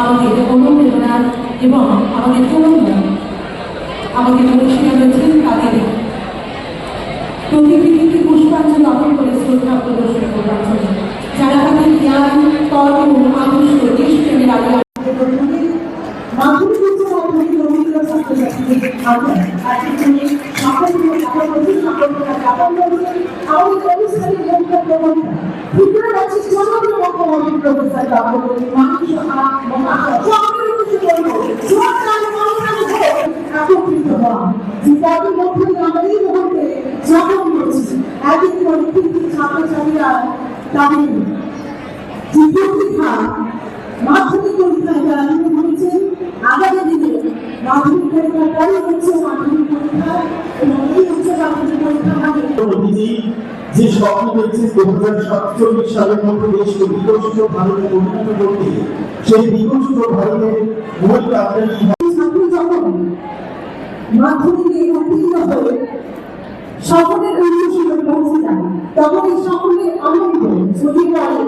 আমাদের অনুপ্রেরণা এবং আমাদের প্রবন্ধন আমাদের মনীষীরা রয়েছেন তাদের প্রতিকৃতিকে পুষ্পাঞ্জলি অর্পণ করে শ্রদ্ধা প্রদর্শন করবার জন্য যারা তাদের জ্ঞান কর্ম আদর্শ দেশপ্রেমের আগে মাধ্যমিক উচ্চ মাধ্যমিক রবীন্দ্র ছাত্রছাত্রীদের মাধ্যমে আজকের সকল আমাদের অনুষ্ঠানের মুখ্য প্রবন্ধা ত্রিপুরা রাজ্যের সমগ্র মুখ্যমন্ত্রী প্রফেসর ডক্টর মানিক সাহা একত্রিত হওয়া যে তাদের মধ্যে আমরা এই মুহূর্তে যাপন করছি একদিন পরীক্ষিত ছাত্রছাত্রীরা তাদের যে পরীক্ষা মাধ্যমিক পরীক্ষায় যারা শুরু করেছেন আগামী দিনে মাধ্যমিক পরীক্ষার পরে হচ্ছে মাধ্যমিক পরীক্ষা এবং এই উচ্চ মাধ্যমিক পরীক্ষা মানে যে স্বপ্ন রয়েছে 2047 সালের মধ্যে দেশকে বিকশিত ভারতে পরিণত করতে সেই বিকশিত ভারতের মূল ছাত্র যখন মাধ্যমিকে উত্তীর্ণ হয়ে সকলের উদ্দেশ্যে পৌঁছে যায় তখন এই সকলের আনন্দ ছড়িয়ে পড়ে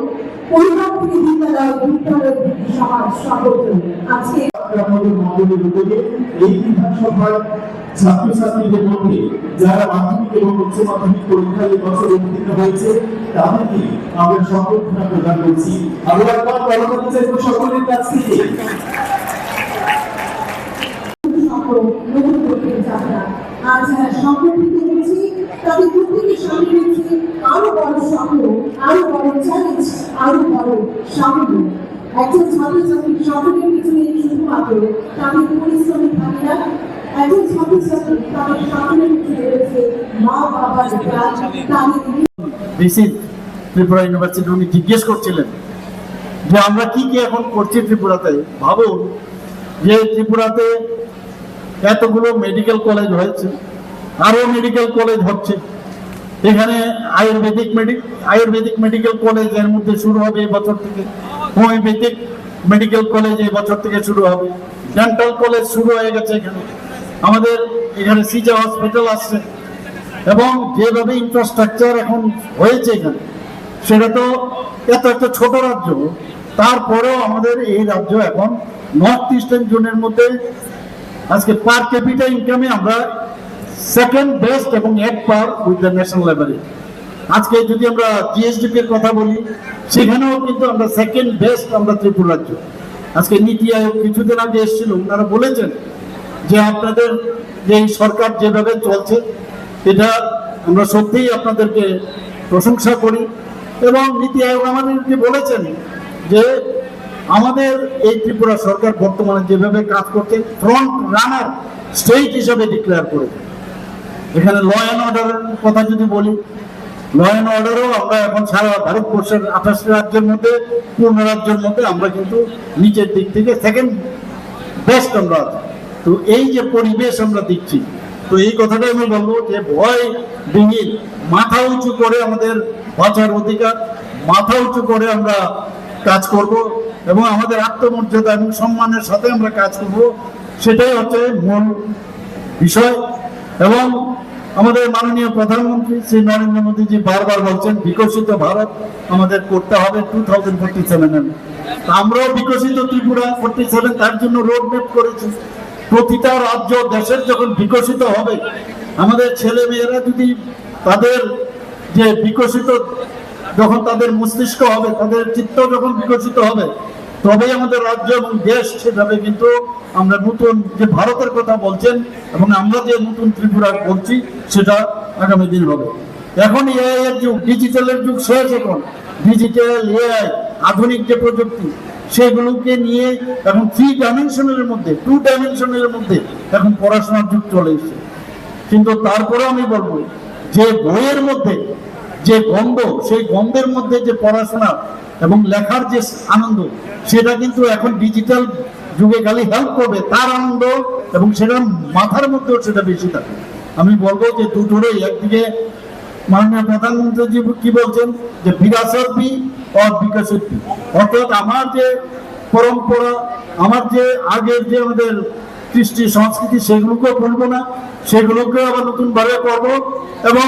পরিবার থেকে বিদ্যালয়ের সমাজ সকলকে আজকে আমাদের মন্ডলের উদ্যোগে এই বিধানসভার ছাত্রছাত্রীদের মধ্যে যারা মাধ্যমিক এবং উচ্চ মাধ্যমিক পরীক্ষায় বছর উত্তীর্ণ হয়েছে তাদেরকে আমরা সম্বর্ধনা প্রদান করছি। আরো একবার করতে চাইব সকলের কাছ থেকে আর যারা সংগঠিত হয়েছে তাদের প্রত্যেকের সামনে রয়েছে আরো বড় স্বপ্ন, আরো বড় চ্যালেঞ্জ, আরো বড় সাফল্য। একজন ছাত্রছাত্রীর স্বপ্নের পিছনে শুধুমাত্র তাদের পরিশ্রমী থাকে না, একজন ছাত্রছাত্রী তাদের স্বপ্নের পিছনে রয়েছে মা বাবার প্রাণ, তাদের ত্রিপুরা ইউনিভার্সিটি উনি জিজ্ঞেস করছিলেন যে আমরা কি কি এখন করছি ত্রিপুরাতে। ভাবুন যে ত্রিপুরাতে এতগুলো মেডিকেল কলেজ হয়েছে, আরো মেডিকেল কলেজ হচ্ছে। এখানে আয়ুর্বেদিক মেডিকেল কলেজ এর মধ্যে শুরু হবে এই বছর থেকে, হোমিওপ্যাথিক মেডিকেল কলেজ এই বছর থেকে শুরু হবে, ডেন্টাল কলেজ শুরু হয়ে গেছে এখানে, আমাদের এখানে সিজা হসপিটাল আসছে এবং যেভাবে ইনফ্রাস্ট্রাকচার এখন হয়েছে এখানে, সেটা তো এত একটা ছোট রাজ্য, তারপরেও আমাদের এই রাজ্য এখন নর্থ ইস্টার্ন জোনের মধ্যে আজকে পার ক্যাপিটা ইনকামে আমরা সেকেন্ড বেস্ট এবং এক পার উইথ দ্য ন্যাশনাল লেভেলে। আজকে যদি আমরা জিএসডিপি এর কথা বলি সেখানেও কিন্তু আমরা সেকেন্ড বেস্ট আমরা ত্রিপুরা রাজ্য। আজকে নীতি আয়োগ কিছুদিন আগে এসেছিল, ওনারা বলেছেন যে আপনাদের যে সরকার যেভাবে চলছে এটা আমরা সত্যিই আপনাদেরকে প্রশংসা করি এবং নীতি আয়োগ আমাদেরকে বলেছেন যে আমাদের এই ত্রিপুরা সরকার বর্তমানে যেভাবে কাজ করছেন ফ্রন্ট রানার স্টেট হিসাবে ডিক্লেয়ার করেছে। এখানে ল অ্যান্ড অর্ডারের কথা যদি বলি, ল অ্যান্ড অর্ডারও আমরা এখন সারা ভারতবর্ষের 28 রাজ্যের মধ্যে, পূর্ণ রাজ্যের মধ্যে আমরা কিন্তু নিচের দিক থেকে সেকেন্ড বেস্ট আমরা আছি। তো এই যে পরিবেশ আমরা দিচ্ছি, তো এই কথাটাই আমি বলবো যে ভয় বিহীন মাথা উঁচু করে আমাদের বাঁচার অধিকার, মাথা উঁচু করে আমরা কাজ করব এবং আমাদের আত্মমর্যাদা এবং সম্মানের সাথে আমরা কাজ করব, সেটাই হচ্ছে মূল বিষয়। এবং আমাদের মাননীয় প্রধানমন্ত্রী শ্রী নরেন্দ্র মোদীজি বারবার বলছেন বিকশিত ভারত আমাদের করতে হবে 2047-এ। আমরাও বিকশিত ত্রিপুরা 47 তার জন্য রোড ম্যাপ করেছি। প্রতিটা রাজ্য দেশের যখন বিকশিত হবে, আমাদের ছেলে মেয়েরা যদি তাদের যে বিকশিত যখন তাদের মস্তিষ্ক হবে, তাদের চিত্ত যখন বিকশিত হবে, তবেই আমাদের রাজ্য এবং দেশ সেভাবে কিন্তু আমরা নতুন যে ভারতের কথা বলছেন এবং আমরা যে নতুন ত্রিপুরা বলছি সেটা আগামী দিন হবে। এখন এআই এর যুগ, ডিজিটালের যুগ শেষ। এখন ডিজিটাল এআই আধুনিক যে প্রযুক্তি সেগুলোকে নিয়ে এখন 3 ডাইমেনশনের মধ্যে 2 ডাইমেনশনের মধ্যে এখন পড়াশোনার যুগ চলে এসেছে। কিন্তু তারপরে আমি বলবো যে বইয়ের মধ্যে যে গন্ধ, সেই গন্ধের মধ্যে যে পড়াশোনা এবং লেখার যে আনন্দ, সেটা কিন্তু এখন ডিজিটাল যুগে খালি হেল্প করবে তার আনন্দ এবং সেটা মাথার মধ্যেও সেটা বেশি থাকে। আমি বলবো যে দুটোরই, একদিকে মাননীয় প্রধানমন্ত্রী কি বলছেন যে বিরাসত ভি আর বিকশিত ভি, অর্থাৎ আমার যে পরম্পরা, আমার যে আগের যে আমাদের কৃষ্টি সংস্কৃতি সেগুলোকেও ভুলবো না, সেগুলোকে আবার নতুন ভাবে করবো এবং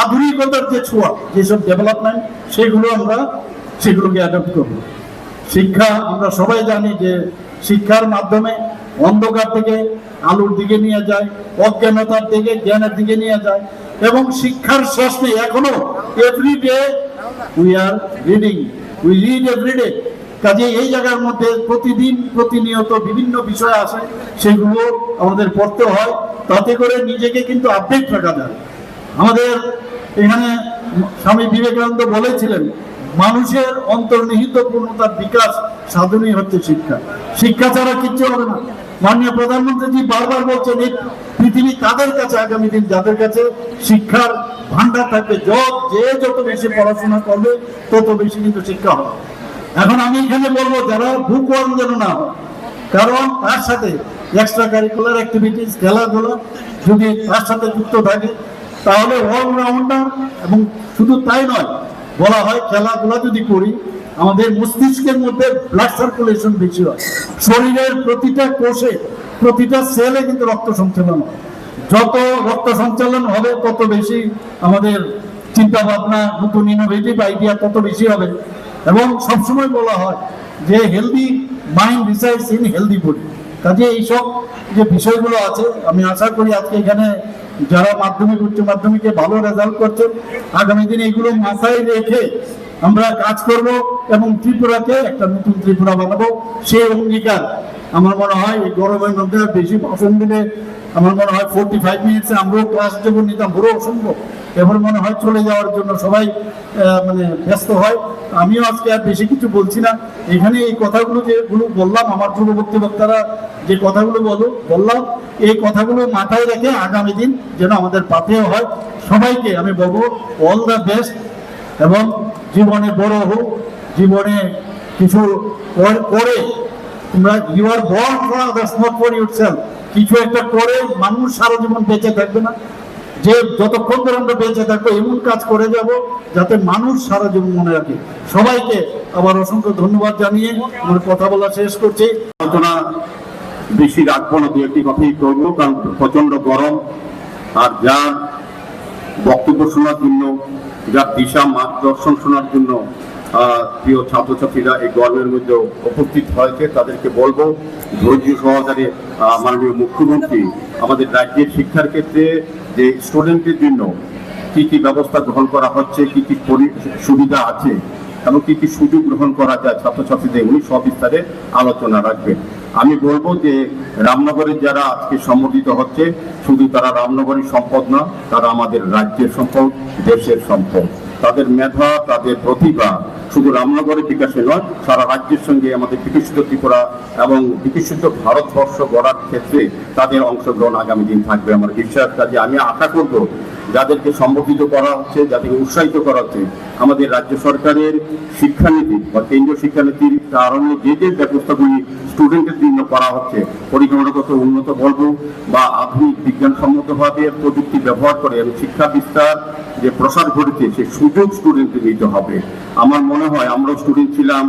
আধুনিকতার যে ছোঁয়া যেসব ডেভেলপমেন্ট সেগুলো আমরা সেগুলোকে অ্যাডপ্ট করবো। শিক্ষা আমরা সবাই জানি যে শিক্ষার মাধ্যমে অন্ধকার থেকে আলোর দিকে নিয়ে যায়, অজ্ঞানতার থেকে জ্ঞানের দিকে নিয়ে যায়, এবং শিক্ষার শেষ নেই। এখনো everyday we are reading, we read everyday. কাজে এই জায়গার মধ্যে প্রতিদিন প্রতিনিয়ত বিভিন্ন বিষয় আসে, সেগুলো আমাদের পড়তে হয়, তাতে করে নিজেকে কিন্তু আপডেট রাখা যায়। আমাদের এখানে স্বামী বিবেকানন্দ বলেছিলেন, মানুষের অন্তর্নিহিত পূর্ণতার বিকাশ সাধনই হচ্ছে শিক্ষা। শিক্ষা ছাড়া কিচ্ছু হবে না। মাননীয় প্রধানমন্ত্রীজি বারবার বলছেন, এই পৃথিবী তাদের কাছে আগামী দিন যাদের কাছে শিক্ষার ভান্ডার থাকবে, যে যত বেশি পড়াশোনা করবে তত বেশি কিন্তু শিক্ষা হবে। এখন আমি এখানে বলবো যারা বুকওয়ার্ম যেন না হয়, কারণ তার সাথে এক্সট্রা কারিকুলার অ্যাক্টিভিটিস, খেলাধুলা যদি তার সাথে যুক্ত থাকে তাহলে অলরাউন্ডার। এবং শুধু তাই নয়, বলা হয় খেলাধুলা যদি করি আমাদের মস্তিষ্কের মধ্যে ব্লাড সার্কুলেশন বেশি হয়, শরীরের প্রতিটা কোষে প্রতিটা সেলে কিন্তু রক্ত সঞ্চালন হয়। যত রক্ত সঞ্চালন হবে তত বেশি আমাদের চিন্তা ভাবনা, নতুন ইনোভেটিভ আইডিয়া তত বেশি হবে। এবং সবসময় বলা হয় যে healthy mind resides in healthy body. কাজে এইসব যে বিষয়গুলো আছে, আমি আশা করি আজকে এখানে যারা মাধ্যমিক উচ্চ মাধ্যমিকে ভালো রেজাল্ট করছেন, আগামী দিনে এগুলো মাথায় রেখে আমরা কাজ করব এবং ত্রিপুরাকে একটা নতুন ত্রিপুরা বানাবো, সেই অঙ্গীকার আমার মনে হয় এই গরমের মধ্যে বেশি ভাষণ দিলে আমার মনে হয় 45 মিনিটসে আমরাও ক্লাস যখন নিতাম পুরো অসম্ভব, এবার মনে হয় চলে যাওয়ার জন্য সবাই মানে ব্যস্ত হয়। আমিও আজকে আর বেশি কিছু বলছি না। এখানে এই কথাগুলো যেগুলো বললাম, আমার পূর্ববর্তী বক্তারা যে কথাগুলো বললাম, এই কথাগুলো মাথায় রেখে আগামী দিন যেন আমাদের পাথেয় হয়। সবাইকে আমি বলবো অল দ্য বেস্ট, এবং জীবনে বড় হোক, জীবনে কিছু করে তোমরা, you are born for others not for yourself. কিছু একটা করে মানুষ সারা জীবন বেঁচে থাকবে না, যে যতক্ষণ ধরে আমরা বেঁচে থাকবো এমন কাজ করে যাব যাতে মানুষ সারা জীবন মনে রাখে। সবাইকে আবার অসংখ্য ধন্যবাদ জানিয়ে আমার কথা বলা শেষ করছি। আলোচনা বেশি রাখবো না, দু একটি কথাই করবো, কারণ প্রচন্ড গরম। আর যার বক্তব্য শোনার জন্য, যার দিশা মার্গদর্শন শোনার জন্য প্রিয় ছাত্রছাত্রীরা এই গরমের মধ্যে উপস্থিত হয়েছে, তাদেরকে বলবো ধৈর্য সহকারে মাননীয় মুখ্যমন্ত্রী আমাদের রাজ্যের শিক্ষার ক্ষেত্রে যে স্টুডেন্টের জন্য কি কি ব্যবস্থা গ্রহণ করা হচ্ছে, কি কি সুবিধা আছে এবং কি কি সুযোগ গ্রহণ করা যায় ছাত্রছাত্রীদের, উনি সবিস্তারে আলোচনা রাখবেন। আমি বলবো যে রামনগরের যারা আজকে সম্বোধিত হচ্ছে, শুধু তারা রামনগরের সম্পদ না, তারা আমাদের রাজ্যের সম্পদ, দেশের সম্পদ। তাদের মেধা, তাদের প্রতিভা শুধু রামনগরের বিকাশে নয়, সারা রাজ্যের সঙ্গে আমাদের বিকশিত ত্রিপুরা এবং বিকশিত ভারতবর্ষ গড়ার ক্ষেত্রে তাদের অংশগ্রহণ আগামী দিন থাকবে আমার বিশ্বাস। কাজে আমি আশা করব যাদেরকে সম্বোধিত করা হচ্ছে, যাদেরকে উৎসাহিত করা হচ্ছে, আমাদের রাজ্য সরকারের শিক্ষানীতি বা কেন্দ্রীয় শিক্ষানীতির কারণে যে যে ব্যবস্থাগুলি স্টুডেন্টের জন্য করা হচ্ছে, পরিকাঠামোগত উন্নত বলবো বা আধুনিক বিজ্ঞানসম্মতভাবে প্রযুক্তি ব্যবহার করে এবং শিক্ষা বিস্তার যে প্রসার ঘটেছে, সে সুযোগ স্টুডেন্টদের নিতে হবে। আমার মনে হয় আমরাও স্টুডেন্ট ছিলাম,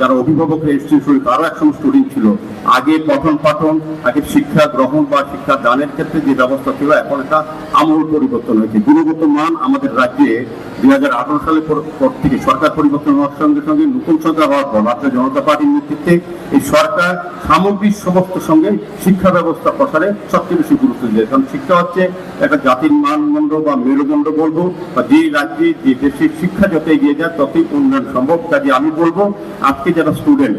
যারা অভিভাবকরা এসেছিল তারও একসময় স্টুডেন্ট ছিল। আগে পঠন পাঠন, আগে শিক্ষা গ্রহণ বা শিক্ষা দানের ক্ষেত্রে যে ব্যবস্থা ছিল, এখন একটা আমূল পরিবর্তন হয়েছে। গুণগত মান আমাদের রাজ্যে 2018 সালের পর থেকে সরকার পরিবর্তন হওয়ার সঙ্গে সঙ্গে, নতুন সরকার হওয়ার পর ভারতীয় জনতা পার্টির নেতৃত্বে এই সরকার সামগ্রিক সমস্ত সঙ্গে শিক্ষা ব্যবস্থা প্রসারে সবচেয়ে বেশি গুরুত্ব দিয়েছে। কারণ শিক্ষা হচ্ছে একটা জাতির মানদণ্ড বা মেরুদণ্ড বলবো, বা যে রাজ্যে যে দেশের শিক্ষা যত এগিয়ে যায় ততই উন্নয়ন সম্ভব। কাজে আমি বলবো আজকে যারা স্টুডেন্ট,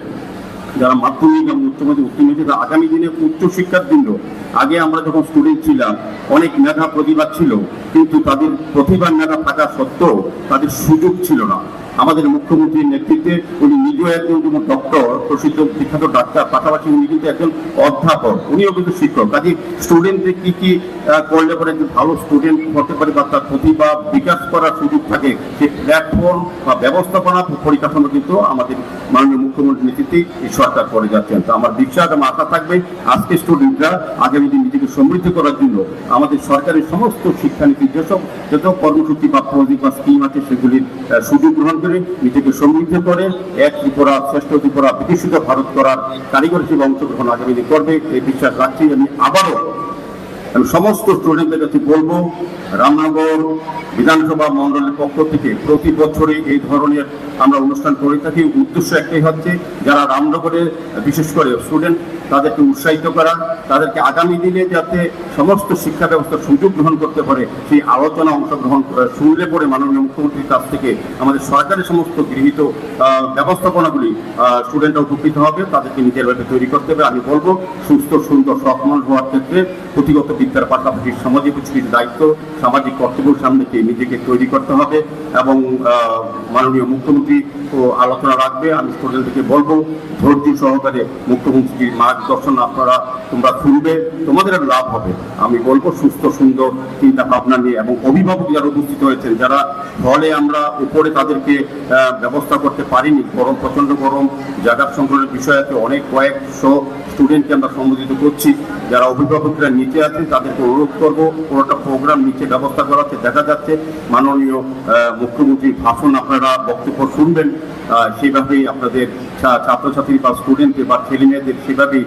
যারা মাধ্যমিক এবং উচ্চ মাধ্যমিক উত্তীর্ণ হয়েছে, আগামী দিনে উচ্চ শিক্ষার জন্য, আগে আমরা যখন স্টুডেন্ট ছিলাম অনেক মেধা প্রতিভা ছিল, কিন্তু তাদের প্রতিভার মেধা থাকা সত্ত্বেও তাদের সুযোগ ছিল না। আমাদের মুখ্যমন্ত্রীর নেতৃত্বে উনি নিজেও একজন ডক্টর, প্রসিদ্ধ বিখ্যাত ডাক্তার, পাশাপাশি উনি কিন্তু একজন অধ্যাপক, উনিও কিন্তু শিক্ষক। কাজে স্টুডেন্টদের কি কি করলে পরে একজন ভালো স্টুডেন্ট হতে পারে বা তার প্রতিভা বিকাশ করার সুযোগ থাকে, সেই প্ল্যাটফর্ম বা ব্যবস্থাপনা পরিকাঠামো কিন্তু আমাদের মাননীয় মুখ্যমন্ত্রীর নেতৃত্বে এই সরকার করে যাচ্ছেন। তো আমার বিশ্বাস এবং আশা থাকবে আজকে স্টুডেন্টরা আগামী দিন নিজেকে সমৃদ্ধ করার জন্য আমাদের সরকারের সমস্ত শিক্ষানীতির যত কর্মসূচি বা প্রজেক্ট বা স্কিম আছে সেগুলির সুযোগ গ্রহণ করে নিজেকে সমৃদ্ধ করে এক ত্রিপুরা, শ্রেষ্ঠ ত্রিপুরা, বিকশিত ভারত করার কারিগরি হিসেবে অংশগ্রহণ আগামী দিন করবে এই বিশ্বাস রাখছি। আমি আবারও আমি সমস্ত স্টুডেন্টদের কাছে বলবো, রামনগর বিধানসভা মণ্ডলের পক্ষ থেকে প্রতি বছরই এই ধরনের আমরা অনুষ্ঠান করে থাকি। উদ্দেশ্য একটাই হচ্ছে, যারা রামনগরে বিশেষ করে স্টুডেন্ট তাদেরকে উৎসাহিত করা, তাদেরকে আগামী দিনে যাতে সমস্ত শিক্ষা ব্যবস্থার সুযোগ গ্রহণ করতে পারে সেই আলোচনা অংশগ্রহণ শুনলে পরে মাননীয় মুখ্যমন্ত্রীর কাছ থেকে আমাদের সরকারের সমস্ত গৃহীত ব্যবস্থাপনাগুলি স্টুডেন্টরা উপকৃত হবে, তাদেরকে নিজেরভাবে তৈরি করতে হবে। আমি বলবো, সুস্থ সুন্দর সৎ মানুষ হওয়ার ক্ষেত্রে পুঁথিগত বিদ্যার পাশাপাশি সামাজিক কিছু দায়িত্ব, সামাজিক কর্তব্যের সামনে নিজেকে তৈরি করতে হবে এবং মাননীয় মুখ্যমন্ত্রী আলোচনা রাখবে। আমি স্টুডেন্টদেরকে বলবো, ধৈর্য সহকারে মুখ্যমন্ত্রীর মার্গদর্শন তোমরা শুনবে, তোমাদের লাভ হবে। আমি বলবো, সুস্থ সুন্দর চিন্তা ভাবনা নিয়ে এবং অভিভাবক যারা উপস্থিত হয়েছেন, যারা ফলে আমরা উপরে তাদেরকে ব্যবস্থা করতে পারিনি, গরম প্রচন্ড গরম, জায়গার সংকলনের বিষয় আছে, অনেক কয়েকশো স্টুডেন্টকে আমরা সম্বোধিত করছি। যারা অভিভাবকরা নিচে আছেন তাদেরকে অনুরোধ করবো, পুরোটা প্রোগ্রাম নিচে ব্যবস্থা করা হচ্ছে। দেখা যাচ্ছে মাননীয় মুখ্যমন্ত্রীর ভাষণ আপনারা বক্তব্য শুনবেন, সেভাবেই আপনাদের ছাত্রছাত্রী বা স্টুডেন্টকে বা ছেলে মেয়েদের সেভাবেই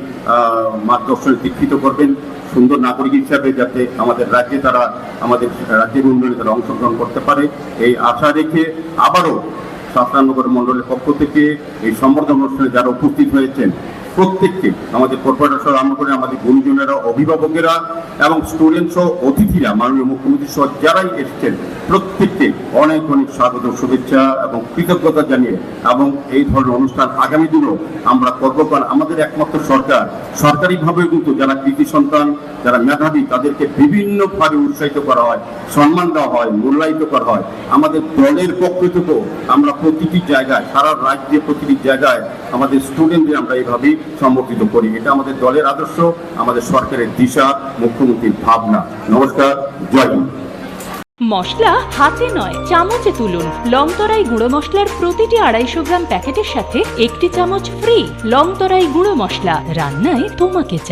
মার্গদর্শনে দীক্ষিত করবেন, সুন্দর নাগরিক হিসাবে যাতে আমাদের রাজ্যে তারা আমাদের রাজ্যের উন্নয়নে তারা অংশগ্রহণ করতে পারে, এই আশা রেখে আবারও শাসননগর মণ্ডলের পক্ষ থেকে এই সম্বর্ধনা অনুষ্ঠানে যারা উপস্থিত হয়েছেন প্রত্যেককে, আমাদের কর্পোরেটর সহ আরম্ভ করে আমাদের গুণীজনেরা, অভিভাবকেরা এবং স্টুডেন্ট সহ অতিথিরা, মাননীয় মুখ্যমন্ত্রী সহ যারাই এসেছেন প্রত্যেককে অনেক অনেক স্বাগত, শুভেচ্ছা এবং কৃতজ্ঞতা জানিয়ে, এবং এই ধরনের অনুষ্ঠান আগামী দিনেও আমরা করব। কারণ আমাদের একমাত্র সরকারিভাবে কিন্তু যারা কৃতি সন্তান, যারা মেধাবী, তাদেরকে বিভিন্নভাবে উৎসাহিত করা হয়, সম্মান দেওয়া হয়, মূল্যায়িত করা হয়। আমাদের দলের পক্ষ থেকেও আমরা প্রতিটি জায়গায়, সারা রাজ্যে প্রতিটি জায়গায় আমাদের স্টুডেন্টদের আমরা এইভাবেই সম্বোধিত করি। এটা আমাদের দলের আদর্শ, আমাদের সরকারের দিশা, মুখ্যমন্ত্রীর ভাবনা। নমস্কার, জয় হিন্দ। মশলা হাতে নয় চামচে তুলুন। লংতরাই গুঁড়ো মশলার প্রতিটি 250 গ্রাম প্যাকেটের সাথে 1টি চামচ ফ্রি। লংতরাই গুঁড়ো মশলা, রান্নায় তোমাকে চাই।